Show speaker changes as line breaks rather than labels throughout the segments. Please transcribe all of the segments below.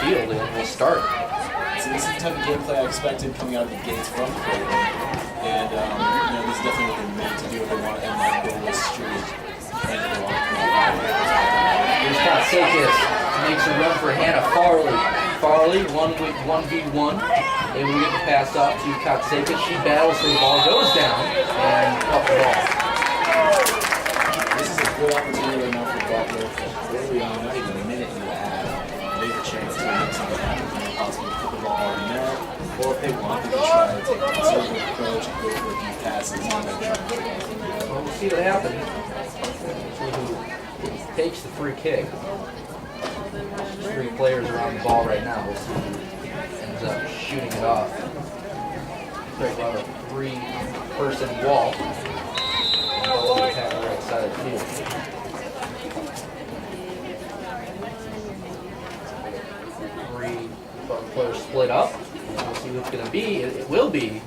field and will start.
So this is the type of gameplay I expected coming out of the gates from Creighton. And this is definitely what they meant to do if they want to end that goalless streak. And they want to
Here's Katsakis. Makes a run for Hannah Farley. Farley, 1v1. Able to get the pass off to Katsakis. She battles for the ball, goes down, and up the ball.
This is a good opportunity right now for Butler. Early on, not even a minute and a half. They have a chance to make something happen. Possibly put the ball hard in net, or if they want, they can try to take a conservative approach and go for a few passes and then try to take it.
Well, we'll see what happens. Who takes the free kick. There's 3 players around the ball right now. We'll see who ends up shooting it off. Creighton will have a 3-person wall. And we'll attack the right side of the field. 3 players split up. We'll see who it's going to be. It will be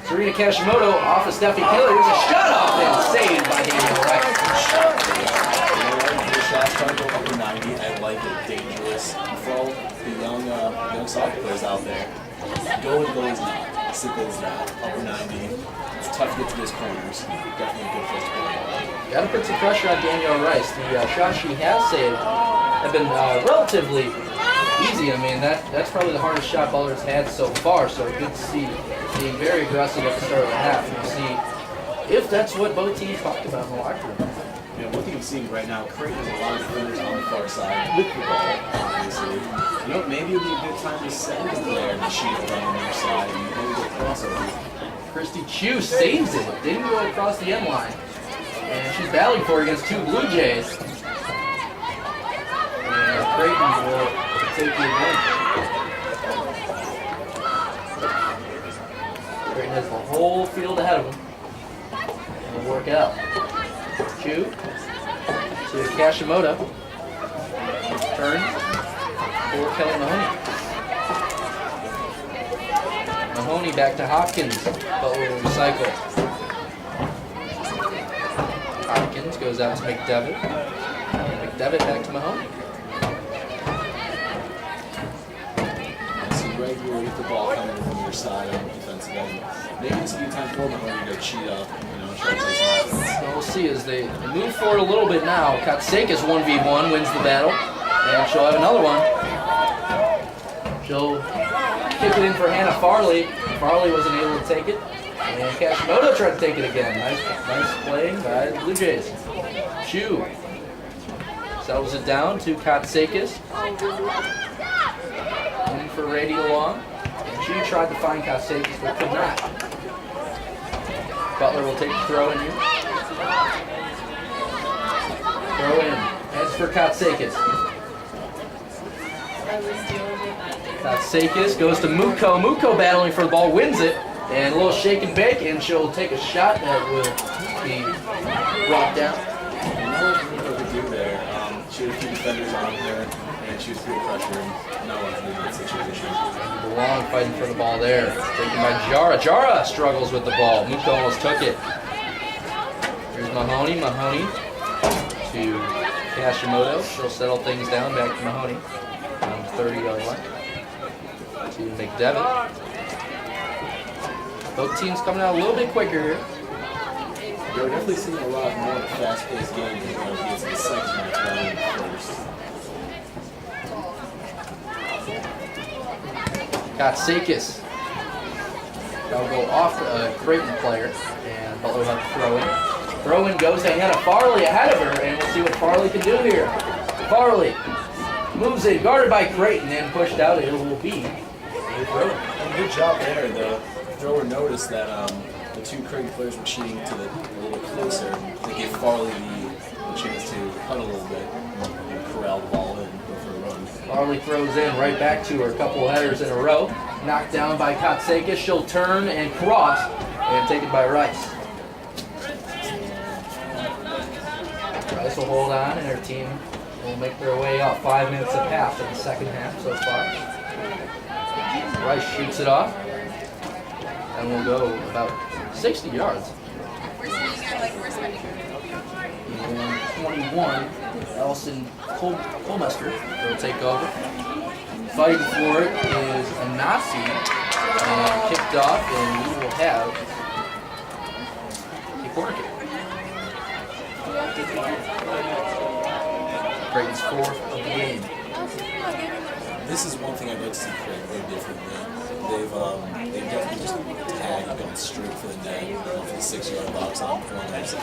Serena Kashimoto off of Steffi Keller. Here's a shot off and saved by Daniel Rice.
The shot's trying to go upper 90. I like it. Dangerous. For all the young soccer players out there, go with goalies not. Simple as that. Upper 90. It's tough to get to those corners. Definitely good for us to play the ball.
Got to put some pressure on Danielle Rice. The shots she has saved have been relatively easy. I mean, that's probably the hardest shot Butler's had so far, so good to see being very aggressive at the start of the half. And we'll see if that's what both teams talked about in the locker room.
One thing I'm seeing right now, Creighton has a lot of defenders on the far side with the ball, obviously. Maybe it would be a good time to send the player to shoot around on their side and maybe get a crossover.
Christy Chu saves it. Didn't go across the end line. And she's battling for it against 2 Blue Jays. And Creighton will take the advantage. Creighton has the whole field ahead of them. And it'll work out. Chu to Kashimoto. Turn for Kelly Mahoney. Mahoney back to Hopkins. Butler will recycle. Hopkins goes out to McDevitt. McDevitt back to Mahoney.
So right here with the ball coming from your side on the defensive end. Maybe this will be time for Mahoney to cheat up, try to play some offense.
So we'll see as they move forward a little bit now. Katsakis 1v1 wins the battle. And she'll have another one. She'll kick it in for Hannah Farley. Farley wasn't able to take it. And Kashimoto tried to take it again. Nice playing by the Blue Jays. Chu settles it down to Katsakis. In for Rady Long. And Chu tried to find Katsakis but could not. Butler will take the throw in here. Throw in. Heads for Katsakis. Katsakis goes to Muko. Muko battling for the ball, wins it. And a little shake and bake, and she'll take a shot that will be brought down.
You know what Muko could do there? She had a few defenders on her, and she was pretty pressure, and no one can do that situation.
Long fighting for the ball there. Taken by Jara. Jara struggles with the ball. Muko almost took it. Here's Mahoney. Mahoney to Kashimoto. She'll settle things down. Back to Mahoney. On the 30-yard line. To McDevitt. Both teams coming out a little bit quicker here.
We're definitely seeing a lot more fast-paced games as well as the second half rather than the first.
Katsakis. That'll go off a Creighton player, and Butler will have to throw in. Throw in goes to Hannah Farley ahead of her, and we'll see what Farley can do here. Farley moves it, guarded by Creighton, and pushed out. It will be a throw.
Good job there. The thrower noticed that the 2 Creighton players were cheating to a little bit closer. They gave Farley the chance to cut a little bit and corral the ball in, go for a run.
Farley throws in right back to her. A couple of headers in a row. Knocked down by Katsakis. She'll turn and cross, and taken by Rice. Rice will hold on, and her team will make their way up. 5 minutes of half in the second half so far. Rice shoots it off, and we'll go about 60 yards. And 21, Allison Colmester will take over. fighting for it is a Nazi, and kicked off, and we will have a corner kick. Creighton's 4th of the game.
This is one thing I'd like to see Creighton do differently. They've definitely just tagged, gone straight for the net, for the 6-yard box on corners.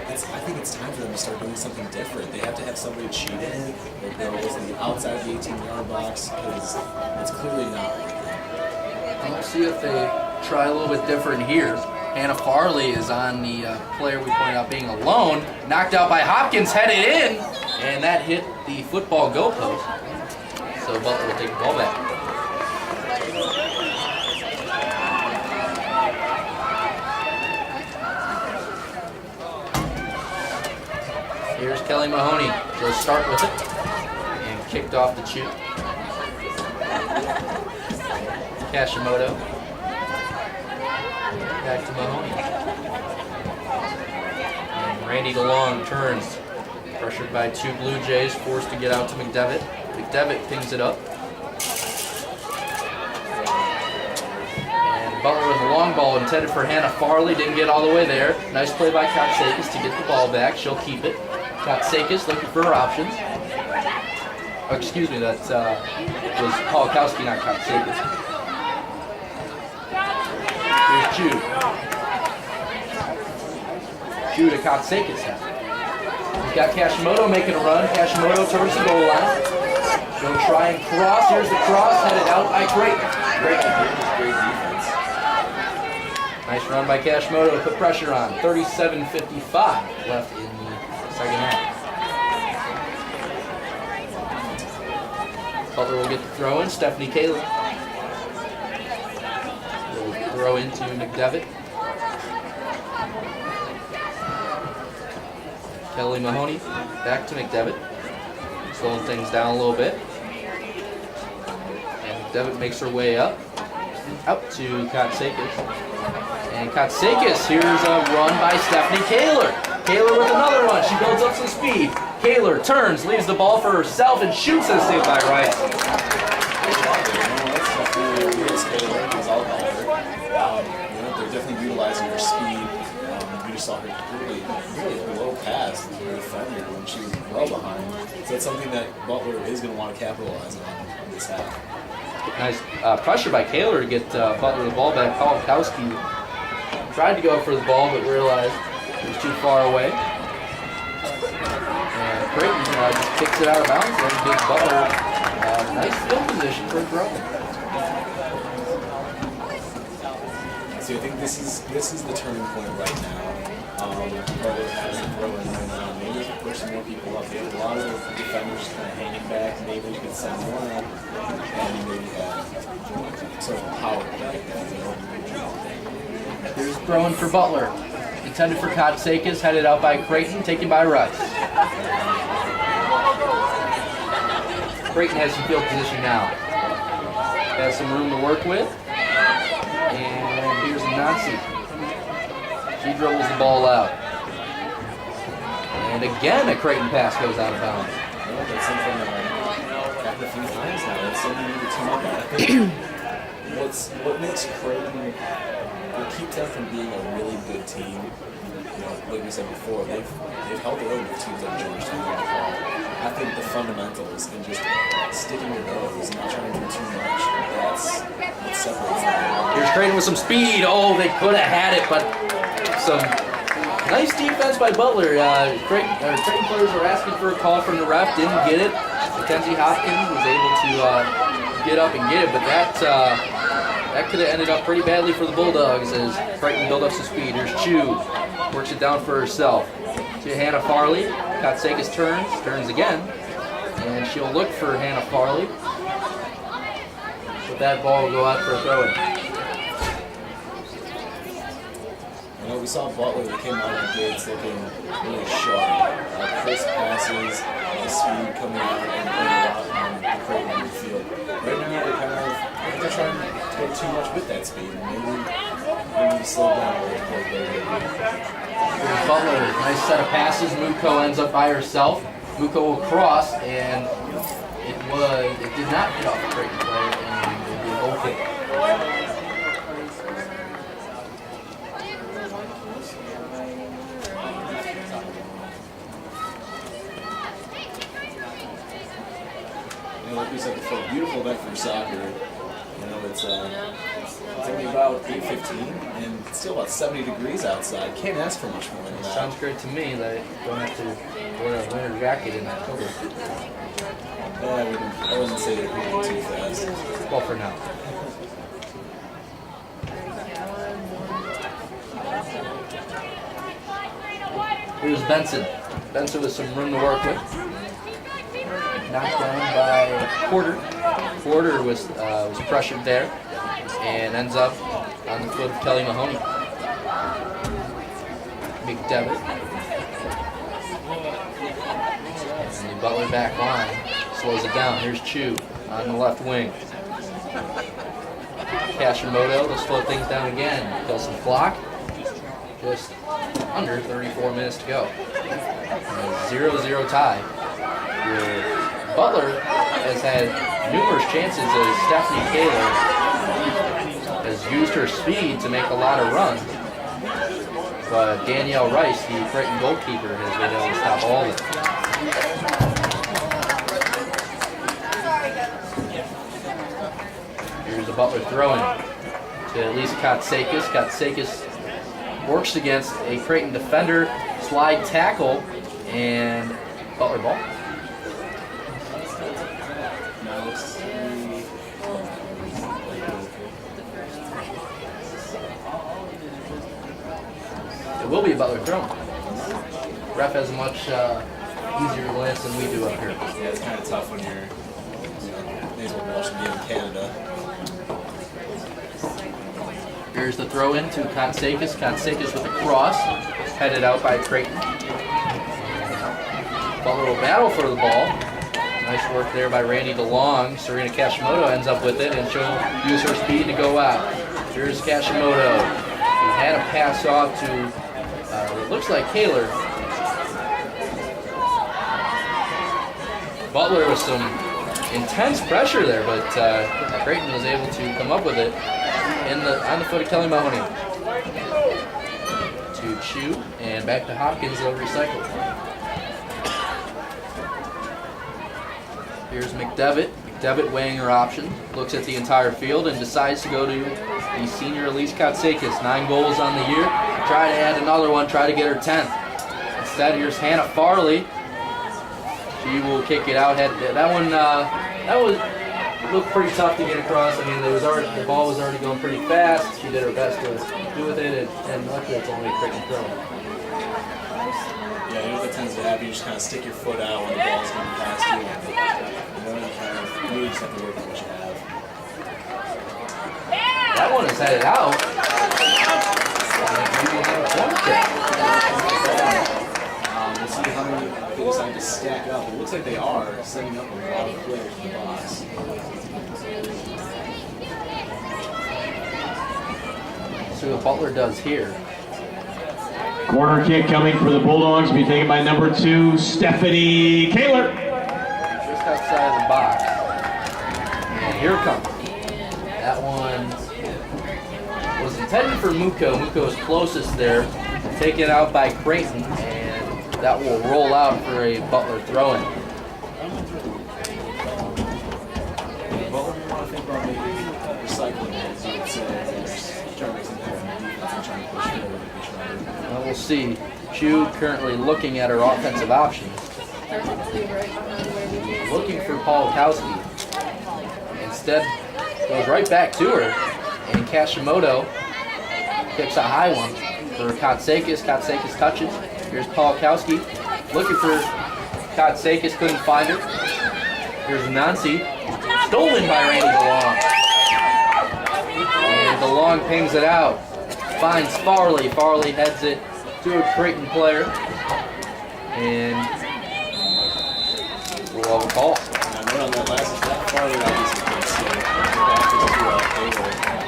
I think it's time for them to start doing something different. They have to have somebody cheat in or go outside the 18-yard box, because it's clearly not working.
We'll see if they try a little bit different here. Hannah Farley is on the player we pointed out being alone. Knocked out by Hopkins, headed in, and that hit the football goalpost. So Butler will take the ball back. Here's Kelly Mahoney. She'll start with it. And kicked off the shoot. Kashimoto. Back to Mahoney. And Randy DeLong turns. Pressured by 2 Blue Jays, forced to get out to McDevitt. McDevitt pings it up. And Butler with a long ball intended for Hannah Farley. Didn't get all the way there. Nice play by Kotsakis to get the ball back. She'll keep it. Kotsakis looking for her options. Oh, excuse me, that was Polakowski, not Kotsakis. Here's Jude. Jude to Kotsakis now. We've got Kashimoto making a run. Kashimoto towards the goal line. She'll try and cross. Here's the cross, headed out by Creighton. Great defense. Nice run by Kashimoto to put pressure on. 37:55 left in the second half. Butler will get the throw in. Stephanie Kaler will throw into McDevitt. Kelly Mahoney back to McDevitt. Slowing things down a little bit. And McDevitt makes her way up. Out to Kotsakis. And Kotsakis, here's a run by Stephanie Kaler. Kaler with another one. She builds up some speed. Kaler turns, leaves the ball for herself, and shoots it saved by Rice.
They're definitely utilizing her speed. We just saw her really blow past the defender when she was well behind. So that's something that Butler is going to want to capitalize on this half.
Nice pressure by Kaler to get Butler the ball back. Polakowski tried to go for the ball, but realized it was too far away. And Creighton just kicks it out of bounds and gives Butler nice field position for a throw.
So I think this is the turning point right now. Butler has the throw in right now. Maybe they can push some more people up. They have a lot of defenders kind of hanging back. Maybe you can send one up and maybe have sort of a power play.
Here's throwing for Butler. Intended for Kotsakis, headed out by Creighton, taken by Rice. Creighton has some field position now. Has some room to work with. And here's a Nazi. She dribbles the ball out. And again, a Creighton pass goes out of bounds.
Well, that's something that happened a few times now. That's something you need to team up on. I think what makes Creighton, what keeps them from being a really good team, like we said before, they've held their own with teams like Georgetown and DePaul. I think the fundamentals and just sticking with those and not trying to do too much, that's what separates them.
Here's Creighton with some speed. Oh, they could have had it, but some nice defense by Butler. Creighton players were asking for a call from the ref, didn't get it. Mackenzie Hopkins was able to get up and get it, but that could have ended up pretty badly for the Bulldogs as Creighton built up some speed. Here's Chu, works it down for herself. To Hannah Farley. Kotsakis turns again, and she'll look for Hannah Farley. But that ball will go out for a throw-in.
We saw Butler that came out of the gates looking really sharp. Crisp passes, the speed coming out, and a lot on the Creighton on the field. Right now, they're trying to go too much with that speed. Maybe slow down a little bit.
Here's Butler, nice set of passes. Muko ends up by herself. Muko will cross, and it it did not hit off the Creighton player, and it would be a goal kick.
Like we said before, beautiful event for soccer. You know, it's only about 8:15 and it's still about 70 degrees outside. Can't ask for much more than that.
Sounds great to me that you don't have to wear a winter jacket in October.
I wouldn't say they're moving too fast.
Well, for now. Here's Benson. Benson with some room to work with. Knocked down by Porter. Porter was pressured there and ends up on the foot of Kelly Mahoney. McDevitt. And the Butler back line slows it down. Here's Chu on the left wing. Kashimoto to slow things down again. Kills some clock. Just under 34 minutes to go. 0-0 tie. Butler has had numerous chances as Stephanie Kaler has used her speed to make a lot of runs. But Danielle Rice, the Creighton goalkeeper, has been able to stop all of it. Here's the Butler throwing to Elise Katsakis. Katsakis works against a Creighton defender, slide tackle, and Butler ball. It will be a Butler throw. Ref has a much easier glance than we do up here.
Yeah, it's kind of tough when you're baseball ball should be in Canada.
Here's the throw in to Katsakis. Katsakis with a cross, headed out by Creighton. Butler will battle for the ball. Nice work there by Randy DeLong. Serena Kashimoto ends up with it, and she'll use her speed to go out. Here's Kashimoto. He had a pass off to, it looks like Kaler. Butler with some intense pressure there, but Creighton was able to come up with it on the foot of Kelly Mahoney. To Chu, and back to Hopkins, they'll recycle. Here's McDevitt. McDevitt weighing her option, looks at the entire field and decides to go to the senior Elise Katsakis. 9 goals on the year. Try to add another one, try to get her 10th. Instead, here's Hannah Farley. She will kick it out. That one, it looked pretty tough to get across. I mean, the ball was already going pretty fast. She did her best to do with it, and luckily it's only a Creighton throw.
Yeah, you know what that tends to happen? You just kind of stick your foot out when the ball's going past you. You just have to work with what you have.
That one is headed out.
We'll see how many they decide to stack up. It looks like they are setting up a lot of players in the box.
See what Butler does here.
Corner kick coming for the Bulldogs, be taken by number 2, Stephanie Kaler.
Just outside of the box. And here it comes. That one was intended for Muko. Muko is closest there. Taken out by Creighton, and that will roll out for a Butler throw-in.
Butler may want to think about maybe recycling it, as you would say. Trying to make something from the defense and trying to push forward a bit stronger.
Well, we'll see. Chu currently looking at her offensive options. Looking for Polakowski. Instead, goes right back to her. And Kashimoto kicks a high one for Katsakis. Katsakis touches. Here's Polakowski. Looking for Katsakis. Couldn't find her. Here's Nancy. Stolen by Randy DeLong. And DeLong pings it out. Finds Farley. Farley heads it to a Creighton player. And we'll have a call.
And I on that last that Farley obviously couldn't stay. Back to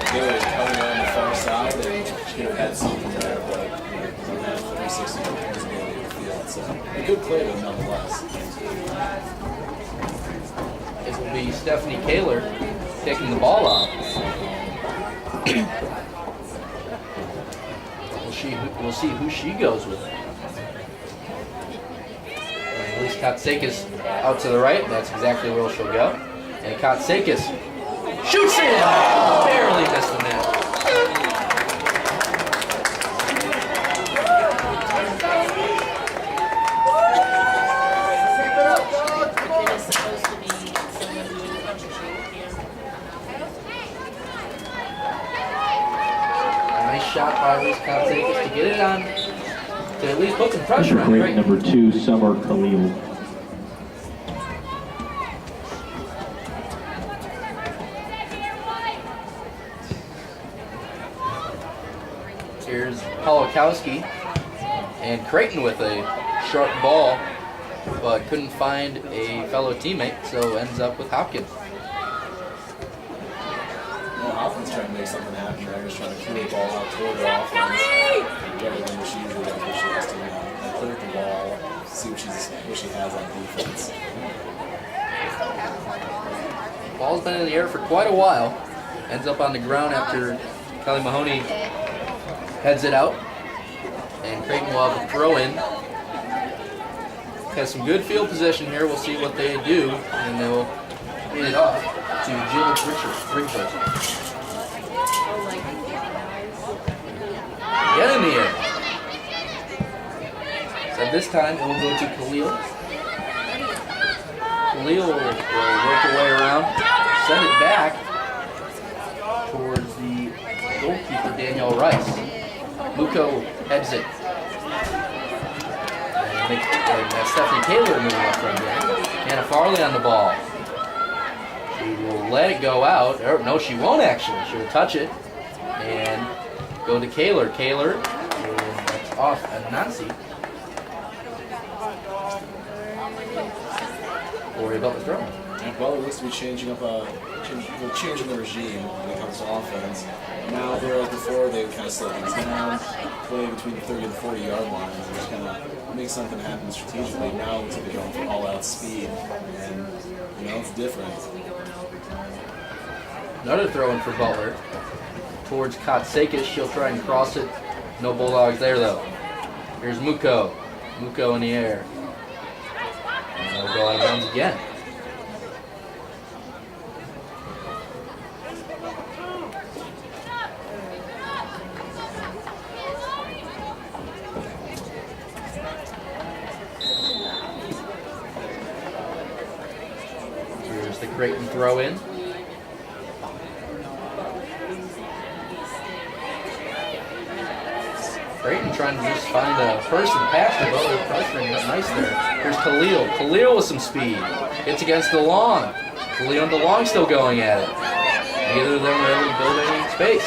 Taylor coming on the far side, and she could have had something there, but on that 360 points ability to the field. So a good play, though, nonetheless.
If be Stephanie Kaler taking the ball off. We'll see who she goes with. Elise Katsakis out to the right. That's exactly where she'll go. And Katsakis shoots it! Barely missed the net. Nice shot by Elise Katsakis to get it on, to at least put some pressure on
Creighton number 2, Summer Khalil.
Here's Polakowski and Creighton with a sharp ball, but couldn't find a fellow teammate, so ends up with Hopkins.
Well, Hopkins trying to make something happen there. Just trying to clear the ball out toward her offense. Rather than what she usually does, where she has to clear the ball, see what she has on defense.
Ball's been in the air for quite a while. Ends up on the ground after Kelly Mahoney heads it out. And Creighton will have a throw in. Has some good field position here. We'll see what they do. And they'll hand it off to Jill Richards. Get in the air. So this time it will go to Khalil. Khalil will work her way around, send it back towards the goalkeeper, Danielle Rice. Muko heads it. And Stephanie Kaler moving up from there. Hannah Farley on the ball. She will let it go out. Or, no, she won't actually. She'll touch it and go to Kaler. Kaler, that's off Anansi. Worry about the throw.
Well, it looks to be changing up, changing the regime when it comes to offense. Now, whereas before they would kind of slow things down, play between the 30 and the 40-yard lines, and just kind of make something happen strategically. Now it looks like they're going for all-out speed, and it's different.
Another throw in for Butler towards Katsakis. She'll try and cross it. No Bulldogs there though. Here's Muko. Muko in the air. And they'll go out of bounds again. Here's the Creighton throw in. Creighton trying to just find a person past the Butler pressuring it. Nice there. Here's Khalil. Khalil with some speed. Hits against DeLong. Khalil and DeLong still going at it. Neither of them were able to build any space.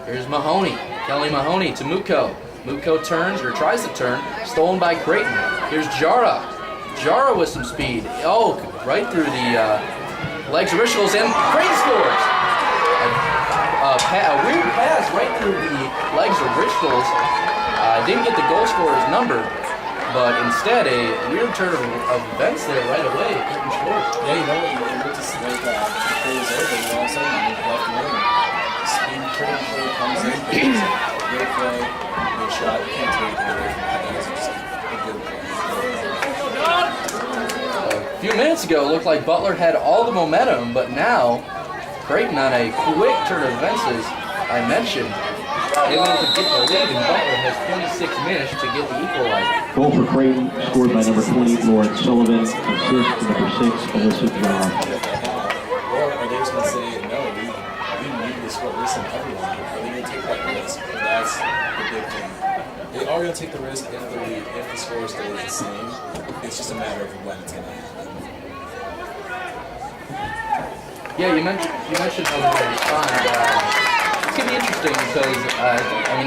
Here's Mahoney. Kelly Mahoney to Muko. Muko turns, or tries to turn. Stolen by Creighton. Here's Jara. Jara with some speed. Oh, right through the legs of Richels, and Creighton scores! A weird pass right through the legs of Richels. Didn't get the goal scorer's number, but instead a weird turn of events there right away. Creighton scores.
Yeah, you look to see the play is over, and all of a sudden you left wing. Speed Creighton play comes in, great play, good shot. You can't take anything away from that. That was just a good play.
A few minutes ago, it looked like Butler had all the momentum, but now Creighton on a quick turn of events, as I mentioned, able to get the lead, and Butler has 26 minutes to get the equalizer.
Goal for Creighton, scored by number 20, Lauren Sullivan. Assist to number 6, Alyssa John.
Or are they just going to say, no, we need to score this in everyone? Are they going to take that risk? That's the big thing. They are going to take the risk if the score stays the same. It's just a matter of when it's going to happen.
Yeah, you mentioned how they're going to respond. It's going to be interesting because,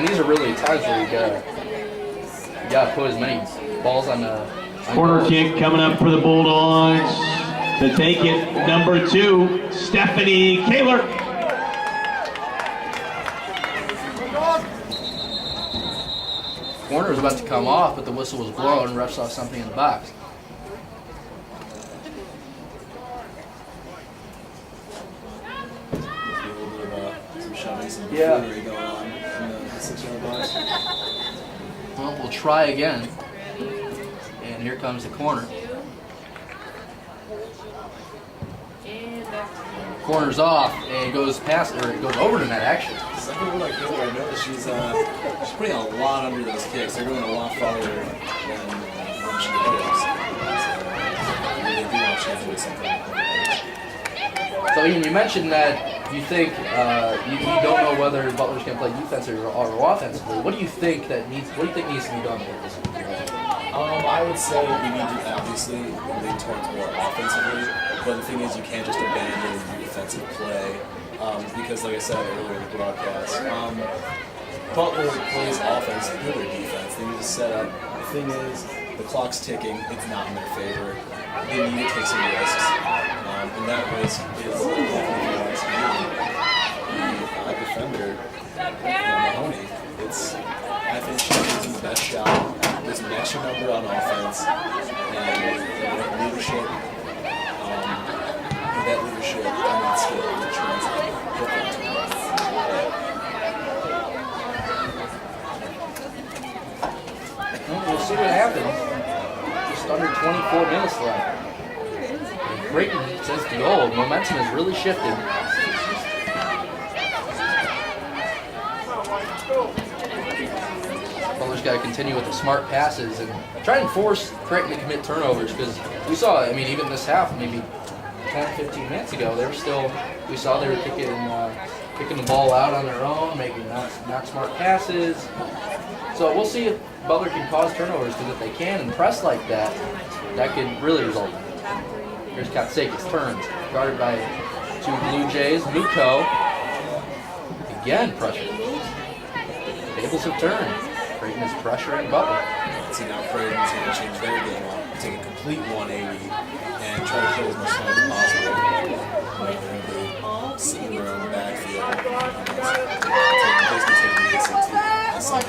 these are really times where you got to put as many balls on the...
Corner kick coming up for the Bulldogs. To take it, number 2, Stephanie Kaler.
Corner was about to come off, but the whistle was blown and refs saw something in the box.
some
Yeah.
buffoonery going on in the 6-yard box.
Well, we'll try again. And here comes the corner. Corner's off and it goes past, or it goes over the net actually.
Second one like Taylor, I noticed she's putting a lot under those kicks. They're going a lot farther than she goes. So they do have a chance to do something.
So Ian, you mentioned that you think you don't know whether Butler's going to play defensively or offensively. What do you think needs to be done with this?
I would say we need to obviously lean towards more offensively, but the thing is you can't just abandon your defensive play because, like I said earlier in the broadcast, Butler plays offense through their defense. They need to set up. The thing is, the clock's ticking. It's not in their favor. They need to take some risks, and that risk is definitely the defender, Mahoney. I think she's the best shot. There's an extra number on offense, and leadership. That leadership and that skill will translate perfectly.
Well, we'll see what happens. Just under 24 minutes left. And Creighton says the goal. Momentum has really shifted. Butler's got to continue with the smart passes and try and force Creighton to commit turnovers because we saw, I mean, even this half, maybe 10, 15 minutes ago, they were still, we saw they were kicking the ball out on their own, making not smart passes. So we'll see if Butler can cause turnovers because if they can and press like that, that could really result. Here's Katsakis, turns, guarded by 2 Blue Jays. Muko, again pressure. Tables have turned. Creighton is pressuring Butler.
See, now Creighton's going to change their game up, take a complete 180, and try to kill as much time as possible. They're going to be sitting around the backfield, basically taking the ACT and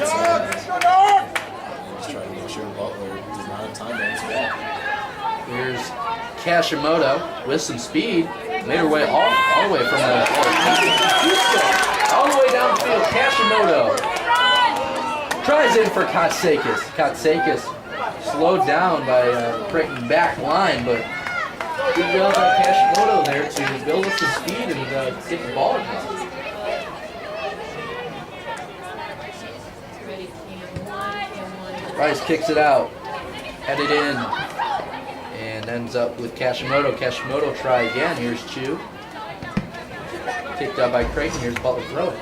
just trying to make sure Butler does not have time to answer that.
Here's Kashimoto with some speed. Made her way all the way from the all the way down the field. Kashimoto tries in for Katsakis. Katsakis slowed down by Creighton back line, but good job by Kashimoto there to build up some speed and get the ball across. Rice kicks it out, headed in, and ends up with Kashimoto. Kashimoto try again. Here's Chu. Kicked out by Creighton. Here's Butler throwing.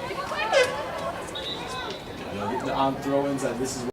On throw-ins, this is